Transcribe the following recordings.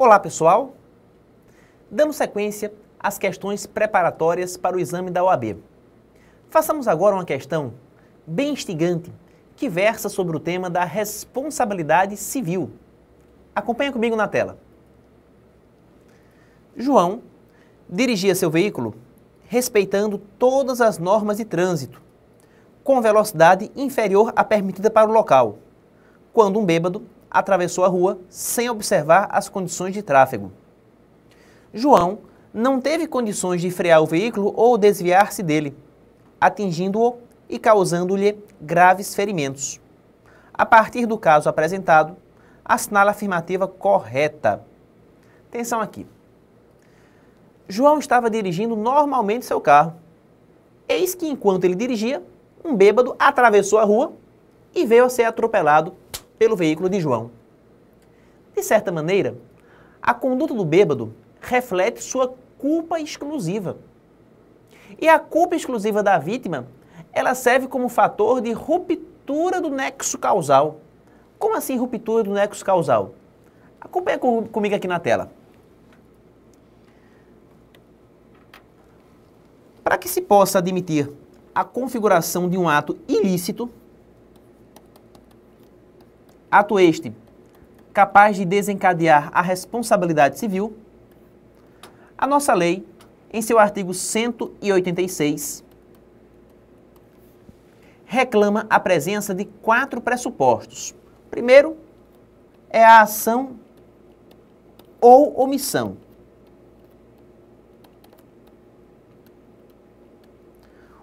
Olá pessoal, dando sequência às questões preparatórias para o exame da OAB. Façamos agora uma questão bem instigante que versa sobre o tema da responsabilidade civil. Acompanha comigo na tela. João dirigia seu veículo respeitando todas as normas de trânsito, com velocidade inferior à permitida para o local, quando um bêbado atravessou a rua sem observar as condições de tráfego. João não teve condições de frear o veículo ou desviar-se dele, atingindo-o e causando-lhe graves ferimentos. A partir do caso apresentado, assinale a afirmativa correta. Atenção aqui. João estava dirigindo normalmente seu carro. Eis que, enquanto ele dirigia, um bêbado atravessou a rua e veio a ser atropelado pelo veículo de João. De certa maneira, a conduta do bêbado reflete sua culpa exclusiva. E a culpa exclusiva da vítima, ela serve como fator de ruptura do nexo causal. Como assim ruptura do nexo causal? Acompanha comigo aqui na tela. Para que se possa admitir a configuração de um ato ilícito, ato este capaz de desencadear a responsabilidade civil, a nossa lei, em seu artigo 186, reclama a presença de 4 pressupostos. Primeiro é a ação ou omissão.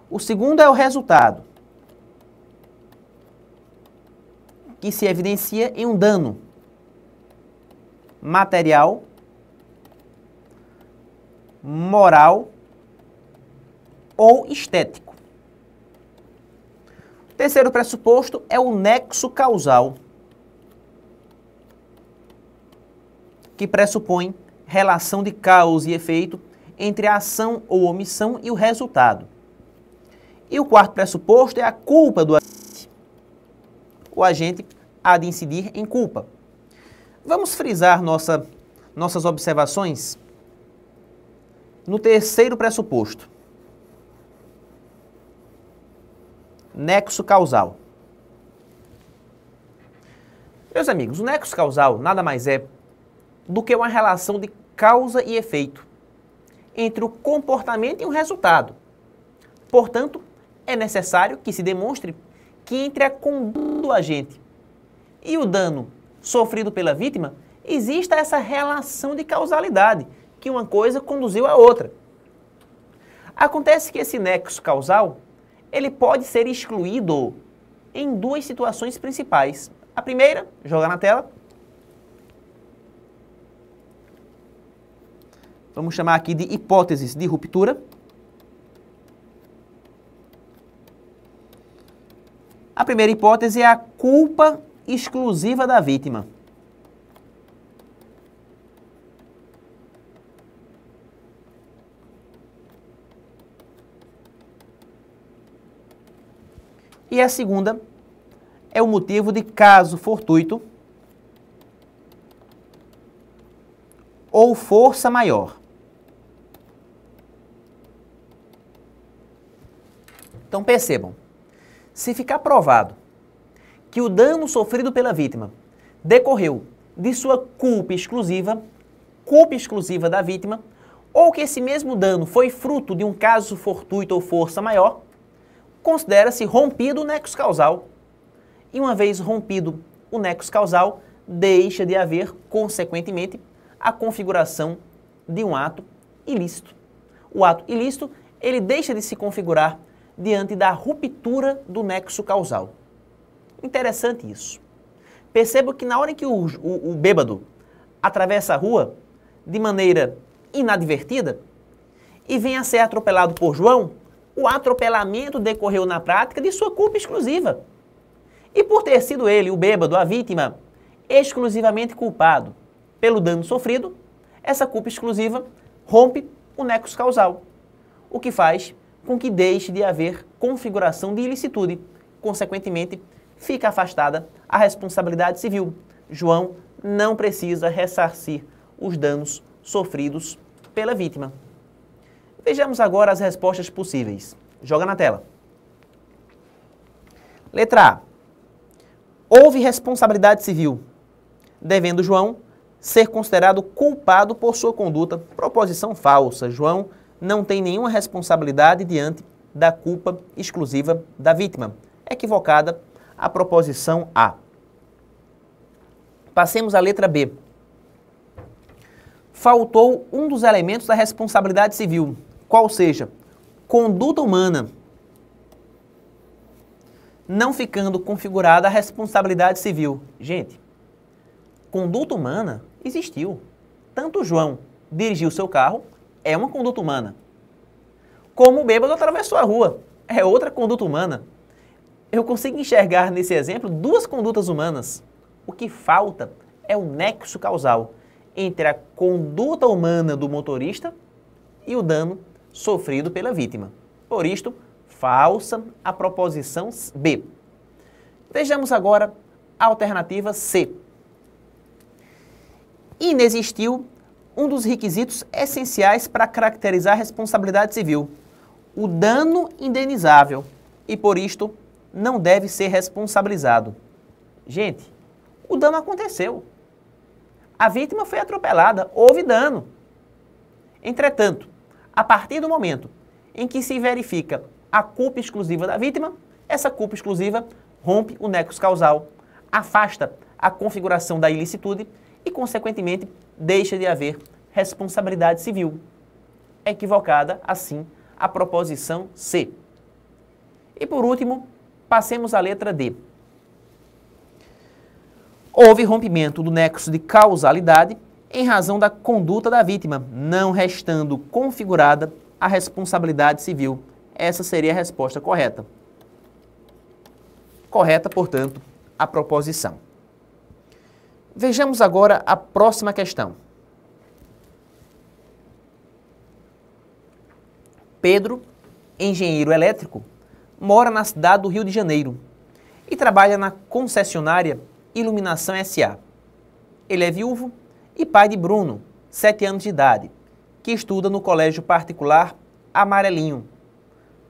O segundo é o resultado, que se evidencia em um dano material, moral ou estético. O terceiro pressuposto é o nexo causal, que pressupõe relação de causa e efeito entre a ação ou omissão e o resultado. E o quarto pressuposto é a culpa do agente. O agente há de incidir em culpa. Vamos frisar nossas observações no terceiro pressuposto. Nexo causal. Meus amigos, o nexo causal nada mais é do que uma relação de causa e efeito entre o comportamento e o resultado. Portanto, é necessário que se demonstre que entre a conduta do agente e o dano sofrido pela vítima, exista essa relação de causalidade, que uma coisa conduziu à outra. Acontece que esse nexo causal, ele pode ser excluído em 2 situações principais. A primeira, joga na tela. Vamos chamar aqui de hipóteses de ruptura. A primeira hipótese é a culpa exclusiva da vítima. E a segunda é o motivo de caso fortuito ou força maior. Então percebam, se ficar provado que o dano sofrido pela vítima decorreu de sua culpa exclusiva da vítima, ou que esse mesmo dano foi fruto de um caso fortuito ou força maior, considera-se rompido o nexo causal. E uma vez rompido o nexo causal, deixa de haver, consequentemente, a configuração de um ato ilícito. O ato ilícito, ele deixa de se configurar diante da ruptura do nexo causal. Interessante isso. Perceba que na hora em que o bêbado atravessa a rua de maneira inadvertida e vem a ser atropelado por João, o atropelamento decorreu na prática de sua culpa exclusiva. E por ter sido ele, o bêbado, a vítima, exclusivamente culpado pelo dano sofrido, essa culpa exclusiva rompe o nexo causal, o que faz com que deixe de haver configuração de ilicitude. Consequentemente, fica afastada a responsabilidade civil. João não precisa ressarcir os danos sofridos pela vítima. Vejamos agora as respostas possíveis. Joga na tela. Letra A. Houve responsabilidade civil, devendo João ser considerado culpado por sua conduta. Proposição falsa. João não tem nenhuma responsabilidade diante da culpa exclusiva da vítima. Equivocada a proposição A. Passemos à letra B. Faltou um dos elementos da responsabilidade civil, qual seja, conduta humana, não ficando configurada a responsabilidade civil. Gente, conduta humana existiu. Tanto João dirigiu seu carro, é uma conduta humana. Como o bêbado atravessou a rua, é outra conduta humana. Eu consigo enxergar nesse exemplo duas condutas humanas. O que falta é o nexo causal entre a conduta humana do motorista e o dano sofrido pela vítima. Por isto, falsa a proposição B. Vejamos agora a alternativa C. Inexistiu um dos requisitos essenciais para caracterizar a responsabilidade civil, o dano indenizável, e por isto não deve ser responsabilizado. Gente, o dano aconteceu. A vítima foi atropelada, houve dano. Entretanto, a partir do momento em que se verifica a culpa exclusiva da vítima, essa culpa exclusiva rompe o nexo causal, afasta a configuração da ilicitude e, consequentemente, deixa de haver responsabilidade civil. Equivocada, assim, a proposição C. E, por último, passemos à letra D. Houve rompimento do nexo de causalidade em razão da conduta da vítima, não restando configurada a responsabilidade civil. Essa seria a resposta correta. Correta, portanto, a proposição. Vejamos agora a próxima questão. Pedro, engenheiro elétrico, mora na cidade do Rio de Janeiro e trabalha na concessionária Iluminação S.A. Ele é viúvo e pai de Bruno, 7 anos de idade, que estuda no colégio particular Amarelinho.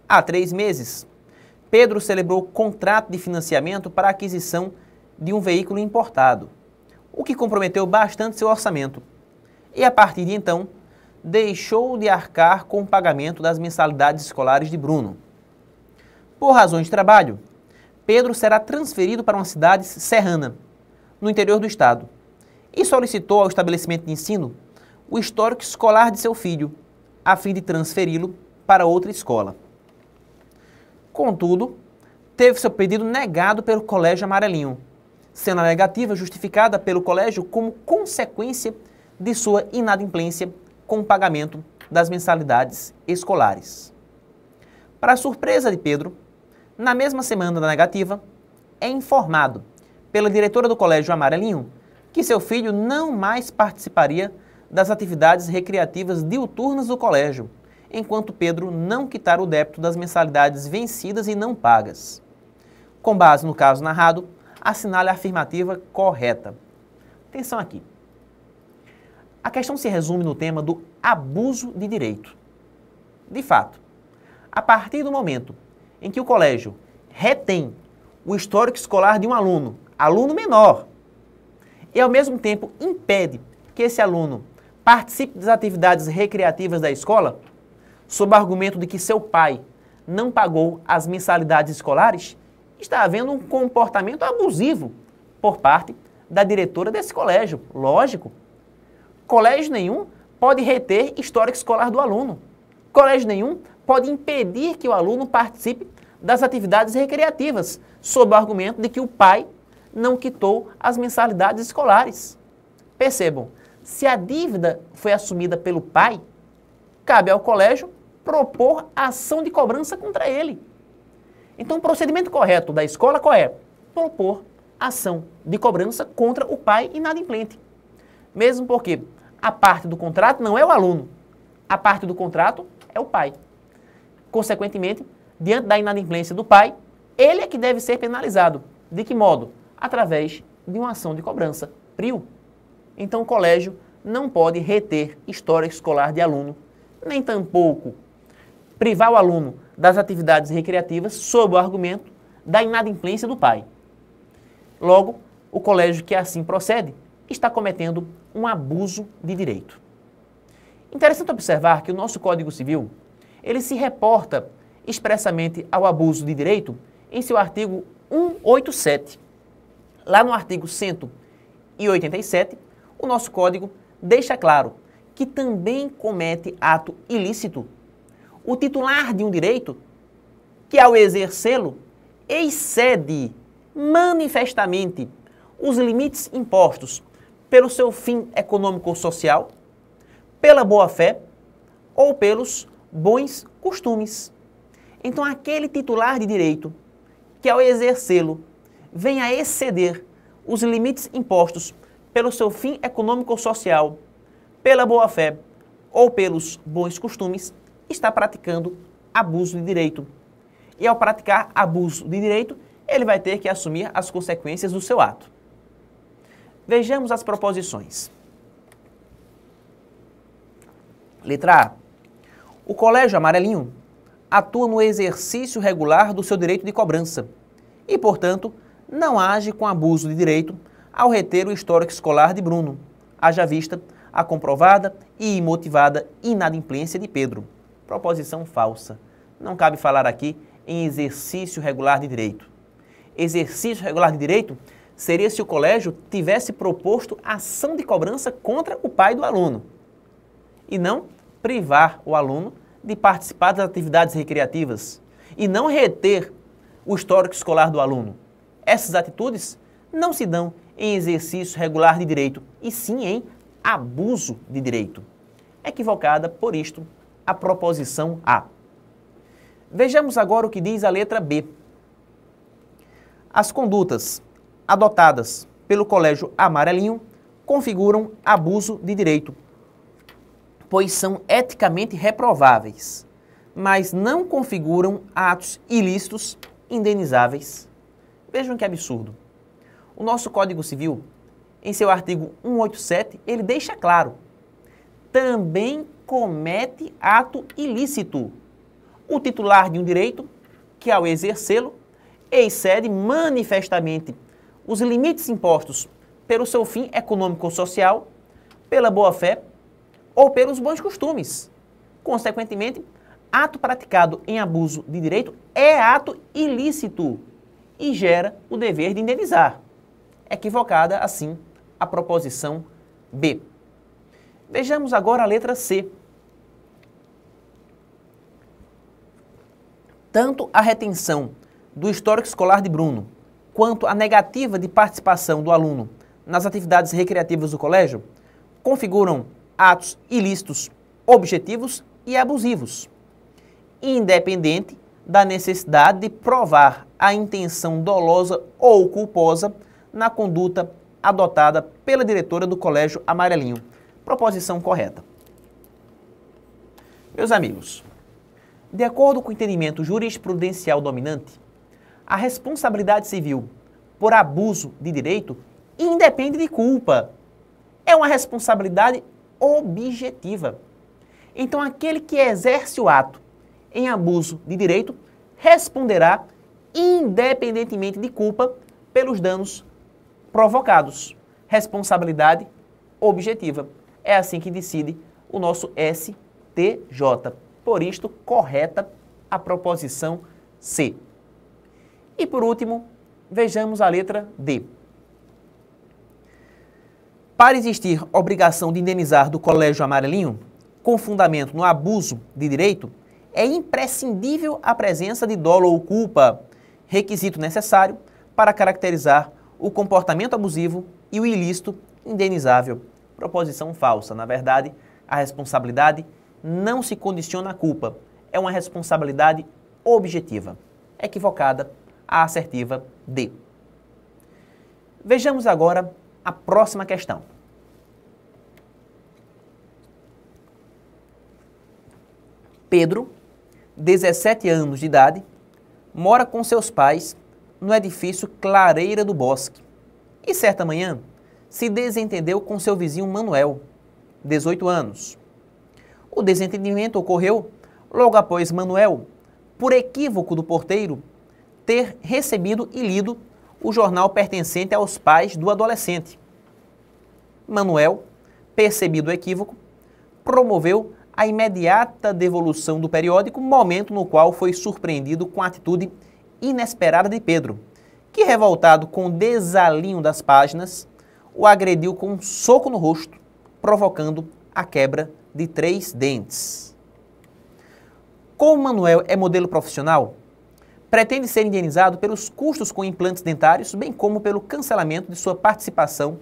Há 3 meses, Pedro celebrou contrato de financiamento para a aquisição de um veículo importado, o que comprometeu bastante seu orçamento. E a partir de então, deixou de arcar com o pagamento das mensalidades escolares de Bruno. Por razões de trabalho, Pedro será transferido para uma cidade serrana, no interior do estado, e solicitou ao estabelecimento de ensino o histórico escolar de seu filho, a fim de transferi-lo para outra escola. Contudo, teve seu pedido negado pelo Colégio Amarelinho, sendo a negativa justificada pelo colégio como consequência de sua inadimplência com o pagamento das mensalidades escolares. Para a surpresa de Pedro, na mesma semana da negativa, é informado pela diretora do Colégio Amarelinho que seu filho não mais participaria das atividades recreativas diuturnas do colégio, enquanto Pedro não quitar o débito das mensalidades vencidas e não pagas. Com base no caso narrado, assinale a afirmativa correta. Atenção aqui. A questão se resume no tema do abuso de direito. De fato, a partir do momento em que o colégio retém o histórico escolar de um aluno menor, e ao mesmo tempo impede que esse aluno participe das atividades recreativas da escola, sob o argumento de que seu pai não pagou as mensalidades escolares, está havendo um comportamento abusivo por parte da diretora desse colégio. Lógico. Colégio nenhum pode reter histórico escolar do aluno. Colégio nenhum pode impedir que o aluno participe das atividades recreativas, sob o argumento de que o pai não quitou as mensalidades escolares. Percebam, se a dívida foi assumida pelo pai, cabe ao colégio propor ação de cobrança contra ele. Então, o procedimento correto da escola qual é? Propor ação de cobrança contra o pai inadimplente. Mesmo porque a parte do contrato não é o aluno, a parte do contrato é o pai. Consequentemente, diante da inadimplência do pai, ele é que deve ser penalizado. De que modo? Através de uma ação de cobrança, PRIO. Então o colégio não pode reter histórico escolar de aluno, nem tampouco privar o aluno das atividades recreativas sob o argumento da inadimplência do pai. Logo, o colégio que assim procede está cometendo um abuso de direito. Interessante observar que o nosso Código Civil, ele se reporta expressamente ao abuso de direito em seu artigo 187. Lá no artigo 187, o nosso Código deixa claro que também comete ato ilícito o titular de um direito que, ao exercê-lo, excede manifestamente os limites impostos pelo seu fim econômico-social, pela boa-fé ou pelos bons costumes. Então, aquele titular de direito que, ao exercê-lo, venha a exceder os limites impostos pelo seu fim econômico-social, pela boa-fé ou pelos bons costumes, está praticando abuso de direito. E ao praticar abuso de direito, ele vai ter que assumir as consequências do seu ato. Vejamos as proposições. Letra A. O Colégio Amarelinho atua no exercício regular do seu direito de cobrança e, portanto, não age com abuso de direito ao reter o histórico escolar de Bruno, haja vista a comprovada e imotivada inadimplência de Pedro. Proposição falsa. Não cabe falar aqui em exercício regular de direito. Exercício regular de direito seria se o colégio tivesse proposto ação de cobrança contra o pai do aluno e não privar o aluno de participar das atividades recreativas e não reter o histórico escolar do aluno. Essas atitudes não se dão em exercício regular de direito, e sim em abuso de direito. Equivocada, por isto, a proposição A. Vejamos agora o que diz a letra B. As condutas adotadas pelo Colégio Amarelinho configuram abuso de direito, pois são eticamente reprováveis, mas não configuram atos ilícitos indenizáveis. Vejam que absurdo. O nosso Código Civil, em seu artigo 187, ele deixa claro: também comete ato ilícito o titular de um direito que, ao exercê-lo, excede manifestamente os limites impostos pelo seu fim econômico-social, pela boa-fé ou pelos bons costumes. Consequentemente, ato praticado em abuso de direito é ato ilícito e gera o dever de indenizar. Equivocada, assim, a proposição B. Vejamos agora a letra C. Tanto a retenção do histórico escolar de Bruno, quanto a negativa de participação do aluno nas atividades recreativas do colégio, configuram atos ilícitos, objetivos e abusivos, independente da necessidade de provar a intenção dolosa ou culposa na conduta adotada pela diretora do Colégio Amarelinho. Proposição correta. Meus amigos, de acordo com o entendimento jurisprudencial dominante, a responsabilidade civil por abuso de direito independe de culpa. É uma responsabilidade objetiva. Então, aquele que exerce o ato em abuso de direito responderá independentemente de culpa pelos danos provocados. Responsabilidade objetiva. É assim que decide o nosso STJ. Por isto, correta a proposição C. E por último, vejamos a letra D. Para existir obrigação de indenizar do Colégio Amarelinho, com fundamento no abuso de direito, é imprescindível a presença de dolo ou culpa, requisito necessário para caracterizar o comportamento abusivo e o ilícito indenizável. Proposição falsa. Na verdade, a responsabilidade não se condiciona à culpa. É uma responsabilidade objetiva. Equivocada a assertiva D. Vejamos agora a próxima questão. Pedro, 17 anos de idade, mora com seus pais no edifício Clareira do Bosque e, certa manhã, se desentendeu com seu vizinho Manuel, 18 anos. O desentendimento ocorreu logo após Manuel, por equívoco do porteiro, ter recebido e lido o jornal pertencente aos pais do adolescente. Manuel, percebido o equívoco, promoveu a imediata devolução do periódico, momento no qual foi surpreendido com a atitude inesperada de Pedro, que, revoltado com o desalinho das páginas, o agrediu com um soco no rosto, provocando a quebra de 3 dentes. Como Manuel é modelo profissional, pretende ser indenizado pelos custos com implantes dentários, bem como pelo cancelamento de sua participação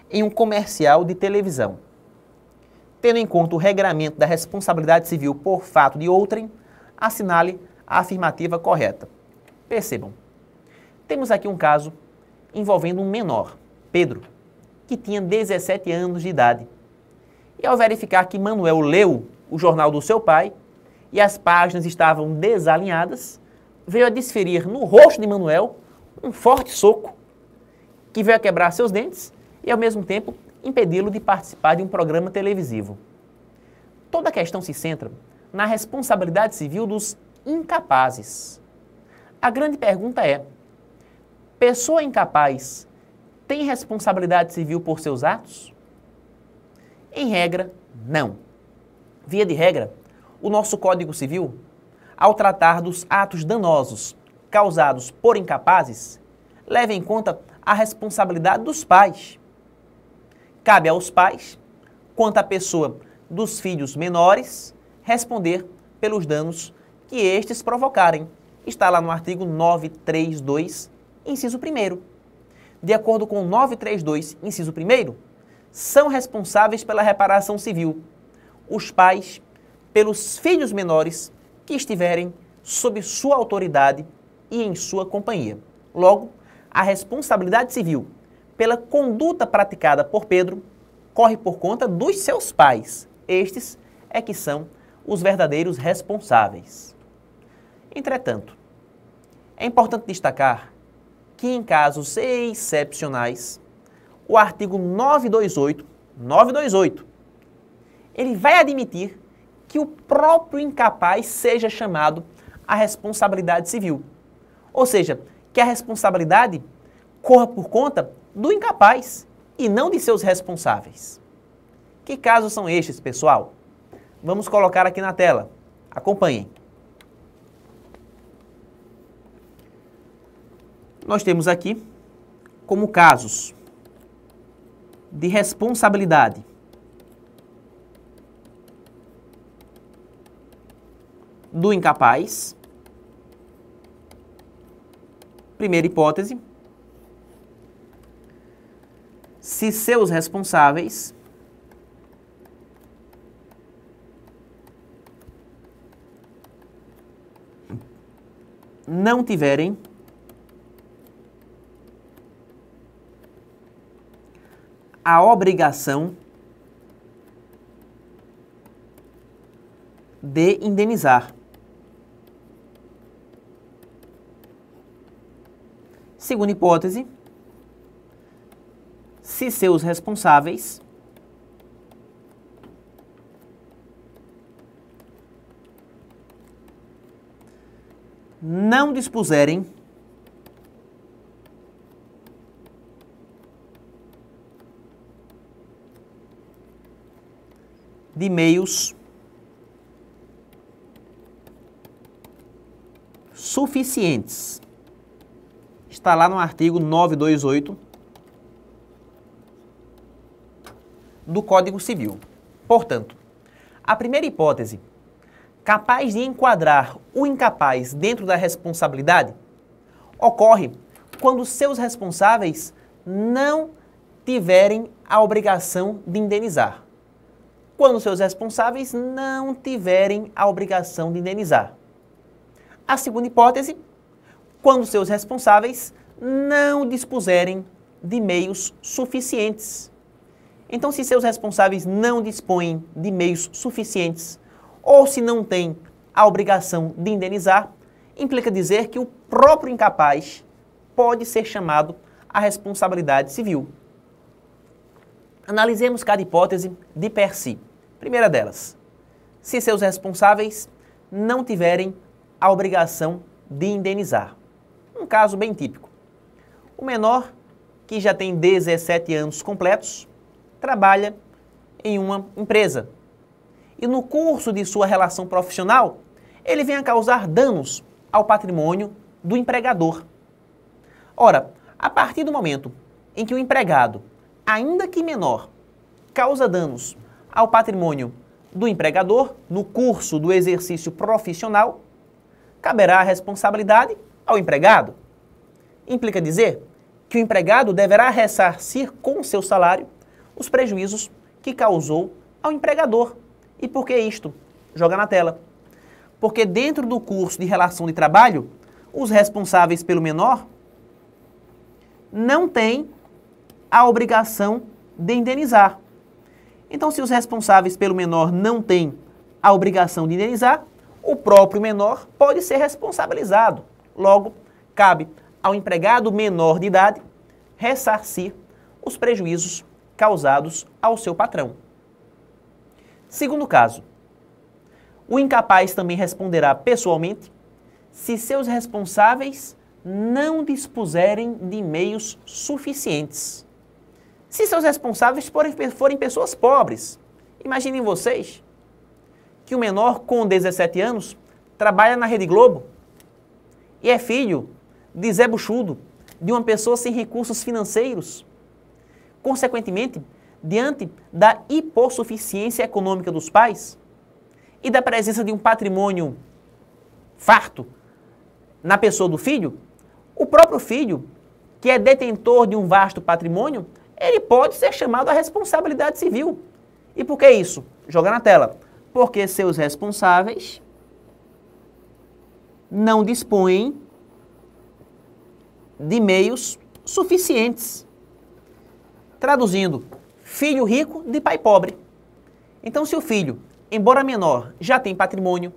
em um comercial de televisão. Tendo em conta o regramento da responsabilidade civil por fato de outrem, assinale a afirmativa correta. Percebam, temos aqui um caso envolvendo um menor, Pedro, que tinha 17 anos de idade. E ao verificar que Manuel leu o jornal do seu pai e as páginas estavam desalinhadas, veio a desferir no rosto de Manuel um forte soco que veio a quebrar seus dentes e, ao mesmo tempo, impedi-lo de participar de um programa televisivo. Toda a questão se centra na responsabilidade civil dos incapazes. A grande pergunta é: pessoa incapaz tem responsabilidade civil por seus atos? Em regra, não. Via de regra, o nosso Código Civil, ao tratar dos atos danosos causados por incapazes, leva em conta a responsabilidade dos pais. Cabe aos pais, quanto à pessoa dos filhos menores, responder pelos danos que estes provocarem. Está lá no artigo 932, inciso 1º. De acordo com o 932, inciso 1º, são responsáveis pela reparação civil os pais pelos filhos menores que estiverem sob sua autoridade e em sua companhia. Logo, a responsabilidade civil pela conduta praticada por Pedro corre por conta dos seus pais. Estes é que são os verdadeiros responsáveis. Entretanto, é importante destacar que em casos excepcionais, o artigo 928, ele vai admitir que o próprio incapaz seja chamado à responsabilidade civil. Ou seja, que a responsabilidade corra por conta do incapaz e não de seus responsáveis. Que casos são estes, pessoal? Vamos colocar aqui na tela. Acompanhem. Nós temos aqui como casos de responsabilidade do incapaz. Primeira hipótese: se seus responsáveis não tiverem a obrigação de indenizar. Segunda hipótese: se seus responsáveis não dispuserem de meios suficientes. Está lá no artigo 928 do Código Civil. Portanto, a primeira hipótese, capaz de enquadrar o incapaz dentro da responsabilidade, ocorre quando seus responsáveis não tiverem a obrigação de indenizar. Quando seus responsáveis não tiverem a obrigação de indenizar. A segunda hipótese, quando seus responsáveis não dispuserem de meios suficientes. Então, se seus responsáveis não dispõem de meios suficientes, ou se não têm a obrigação de indenizar, implica dizer que o próprio incapaz pode ser chamado à responsabilidade civil. Analisemos cada hipótese de per si. Primeira delas, se seus responsáveis não tiverem a obrigação de indenizar. Um caso bem típico. O menor, que já tem 17 anos completos, trabalha em uma empresa. E no curso de sua relação profissional, ele vem a causar danos ao patrimônio do empregador. Ora, a partir do momento em que o empregado, ainda que menor, causa danos ao patrimônio do empregador no curso do exercício profissional, caberá a responsabilidade ao empregado. Implica dizer que o empregado deverá ressarcir com seu salário os prejuízos que causou ao empregador. E por que isto? Joga na tela. Porque dentro do curso de relação de trabalho, os responsáveis pelo menor não têm a obrigação de indenizar. Então, se os responsáveis pelo menor não têm a obrigação de indenizar, o próprio menor pode ser responsabilizado. Logo, cabe ao empregado menor de idade ressarcir os prejuízos causados ao seu patrão. Segundo caso, o incapaz também responderá pessoalmente se seus responsáveis não dispuserem de meios suficientes. Se seus responsáveis forem pessoas pobres, imaginem vocês que o menor com 17 anos trabalha na Rede Globo e é filho de Zé Buchudo, de uma pessoa sem recursos financeiros. Consequentemente, diante da hipossuficiência econômica dos pais e da presença de um patrimônio farto na pessoa do filho, o próprio filho, que é detentor de um vasto patrimônio, ele pode ser chamado à responsabilidade civil. E por que isso? Joga na tela. Porque seus responsáveis não dispõem de meios suficientes. Traduzindo, filho rico de pai pobre. Então, se o filho, embora menor, já tem patrimônio,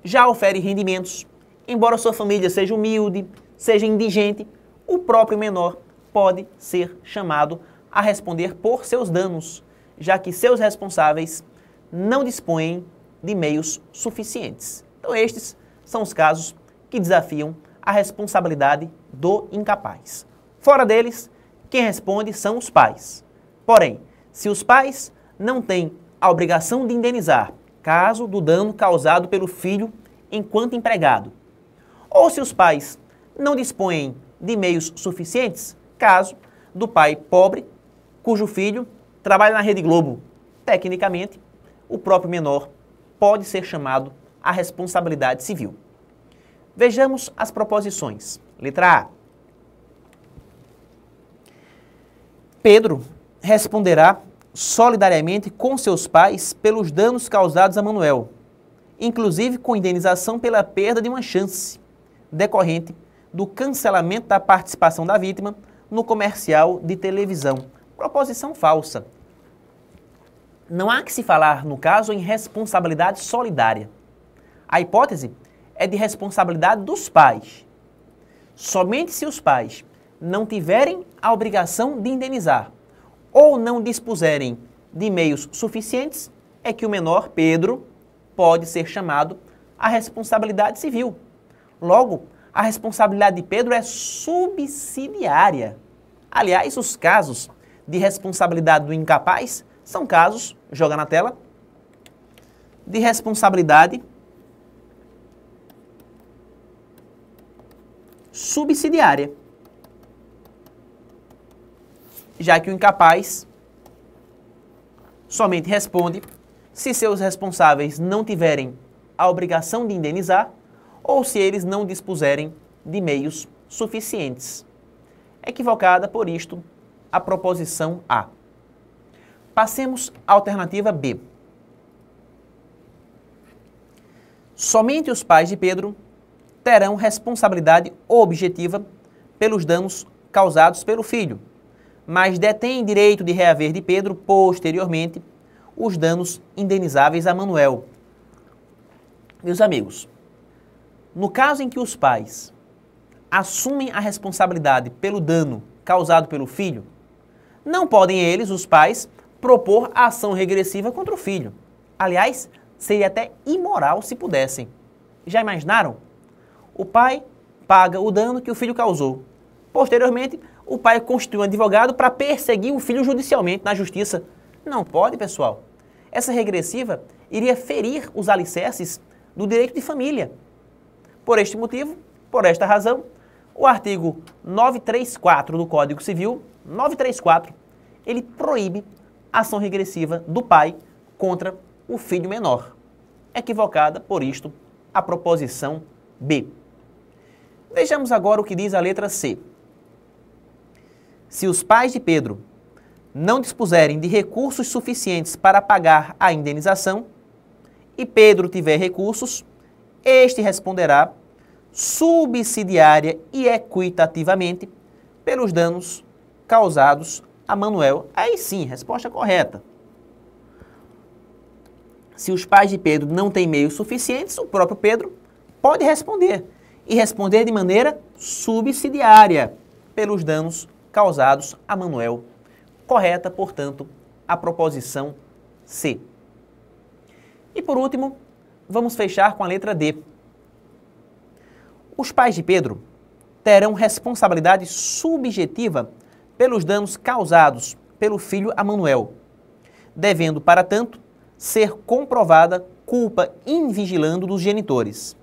já ofere rendimentos, embora sua família seja humilde, seja indigente, o próprio menor pode ser chamado a responder por seus danos, já que seus responsáveis não dispõem de meios suficientes. Então, estes são os casos que desafiam a responsabilidade do incapaz. Fora deles, quem responde são os pais. Porém, se os pais não têm a obrigação de indenizar caso do dano causado pelo filho enquanto empregado, ou se os pais não dispõem de meios suficientes, caso do pai pobre, cujo filho trabalha na Rede Globo, tecnicamente, o próprio menor pode ser chamado à responsabilidade civil. Vejamos as proposições. Letra A. Pedro responderá solidariamente com seus pais pelos danos causados a Manuel, inclusive com indenização pela perda de uma chance decorrente do cancelamento da participação da vítima no comercial de televisão. Proposição falsa. Não há que se falar, no caso, em responsabilidade solidária. A hipótese é de responsabilidade dos pais. Somente se os pais não tiverem a obrigação de indenizar ou não dispuserem de meios suficientes, é que o menor, Pedro, pode ser chamado à responsabilidade civil. Logo, a responsabilidade de Pedro é subsidiária. Aliás, os casos de responsabilidade do incapaz são casos, joga na tela, de responsabilidade subsidiária, já que o incapaz somente responde se seus responsáveis não tiverem a obrigação de indenizar ou se eles não dispuserem de meios suficientes. Equivocada, por isto, a proposição A. Passemos à alternativa B. Somente os pais de Pedro terão responsabilidade objetiva pelos danos causados pelo filho, mas detêm direito de reaver de Pedro, posteriormente, os danos indenizáveis a Manuel. Meus amigos, no caso em que os pais assumem a responsabilidade pelo dano causado pelo filho, Não podem eles, os pais, propor ação regressiva contra o filho. Aliás, seria até imoral se pudessem. Já imaginaram? O pai paga o dano que o filho causou. Posteriormente, o pai constitui um advogado para perseguir o filho judicialmente na justiça. Não pode, pessoal. Essa regressiva iria ferir os alicerces do direito de família. Por este motivo, por esta razão, o artigo 934 do Código Civil, 934, ele proíbe a ação regressiva do pai contra o filho menor. Equivocada, por isto, a proposição B. Vejamos agora o que diz a letra C. Se os pais de Pedro não dispuserem de recursos suficientes para pagar a indenização e Pedro tiver recursos, este responderá subsidiária e equitativamente pelos danos causados a Manuel. Aí sim, resposta correta. Se os pais de Pedro não têm meios suficientes, o próprio Pedro pode responder. E responder de maneira subsidiária pelos danos causados a Manuel. Correta, portanto, a proposição C. E por último, vamos fechar com a letra D. Os pais de Pedro terão responsabilidade subjetiva pelos danos causados pelo filho a Manuel, devendo, para tanto, ser comprovada culpa invigilando dos genitores.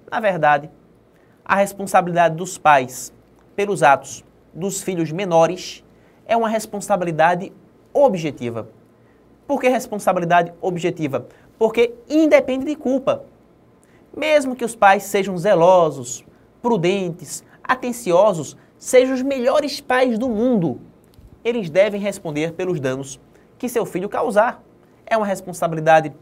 Na verdade, a responsabilidade dos pais pelos atos dos filhos menores é uma responsabilidade objetiva. Por que responsabilidade objetiva? Porque independe de culpa. Mesmo que os pais sejam zelosos, prudentes, atenciosos, sejam os melhores pais do mundo, eles devem responder pelos danos que seu filho causar. É uma responsabilidade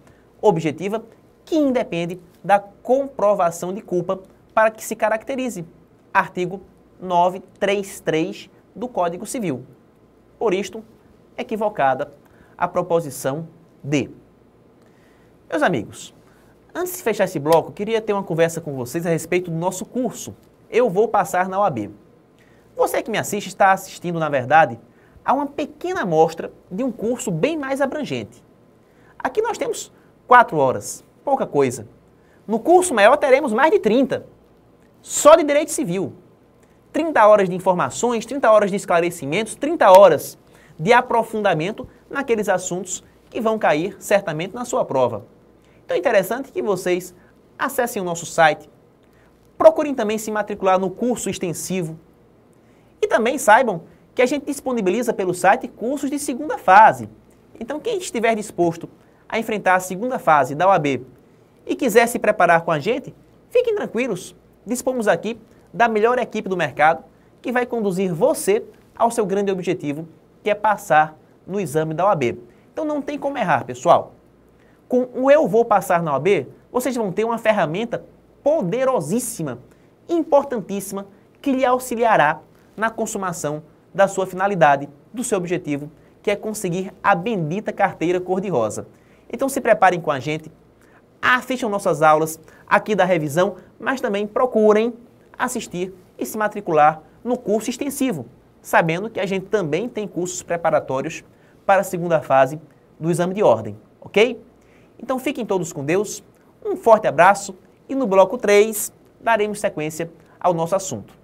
objetiva que independe da comprovação de culpa para que se caracterize. Artigo 933 do Código Civil. Por isto, equivocada a proposição D. Meus amigos, antes de fechar esse bloco, queria ter uma conversa com vocês a respeito do nosso curso. Eu vou passar na OAB. Você que me assiste está assistindo, na verdade, a uma pequena amostra de um curso bem mais abrangente. Aqui nós temos 4 horas, pouca coisa. No curso maior teremos mais de 30, só de Direito Civil. 30 horas de informações, 30 horas de esclarecimentos, 30 horas de aprofundamento naqueles assuntos que vão cair certamente na sua prova. Então é interessante que vocês acessem o nosso site, procurem também se matricular no curso extensivo e também saibam que a gente disponibiliza pelo site cursos de segunda fase. Então quem estiver disposto a enfrentar a segunda fase da OAB e quiser se preparar com a gente, fiquem tranquilos, dispomos aqui da melhor equipe do mercado que vai conduzir você ao seu grande objetivo, que é passar no exame da OAB. Então não tem como errar, pessoal. Com o Eu Vou Passar na OAB, vocês vão ter uma ferramenta poderosíssima, importantíssima, que lhe auxiliará na consumação da sua finalidade, do seu objetivo, que é conseguir a bendita carteira cor-de-rosa. Então se preparem com a gente, assistam nossas aulas aqui da revisão, mas também procurem assistir e se matricular no curso extensivo, sabendo que a gente também tem cursos preparatórios para a segunda fase do exame de ordem, ok? Então fiquem todos com Deus, um forte abraço e no bloco 3 daremos sequência ao nosso assunto.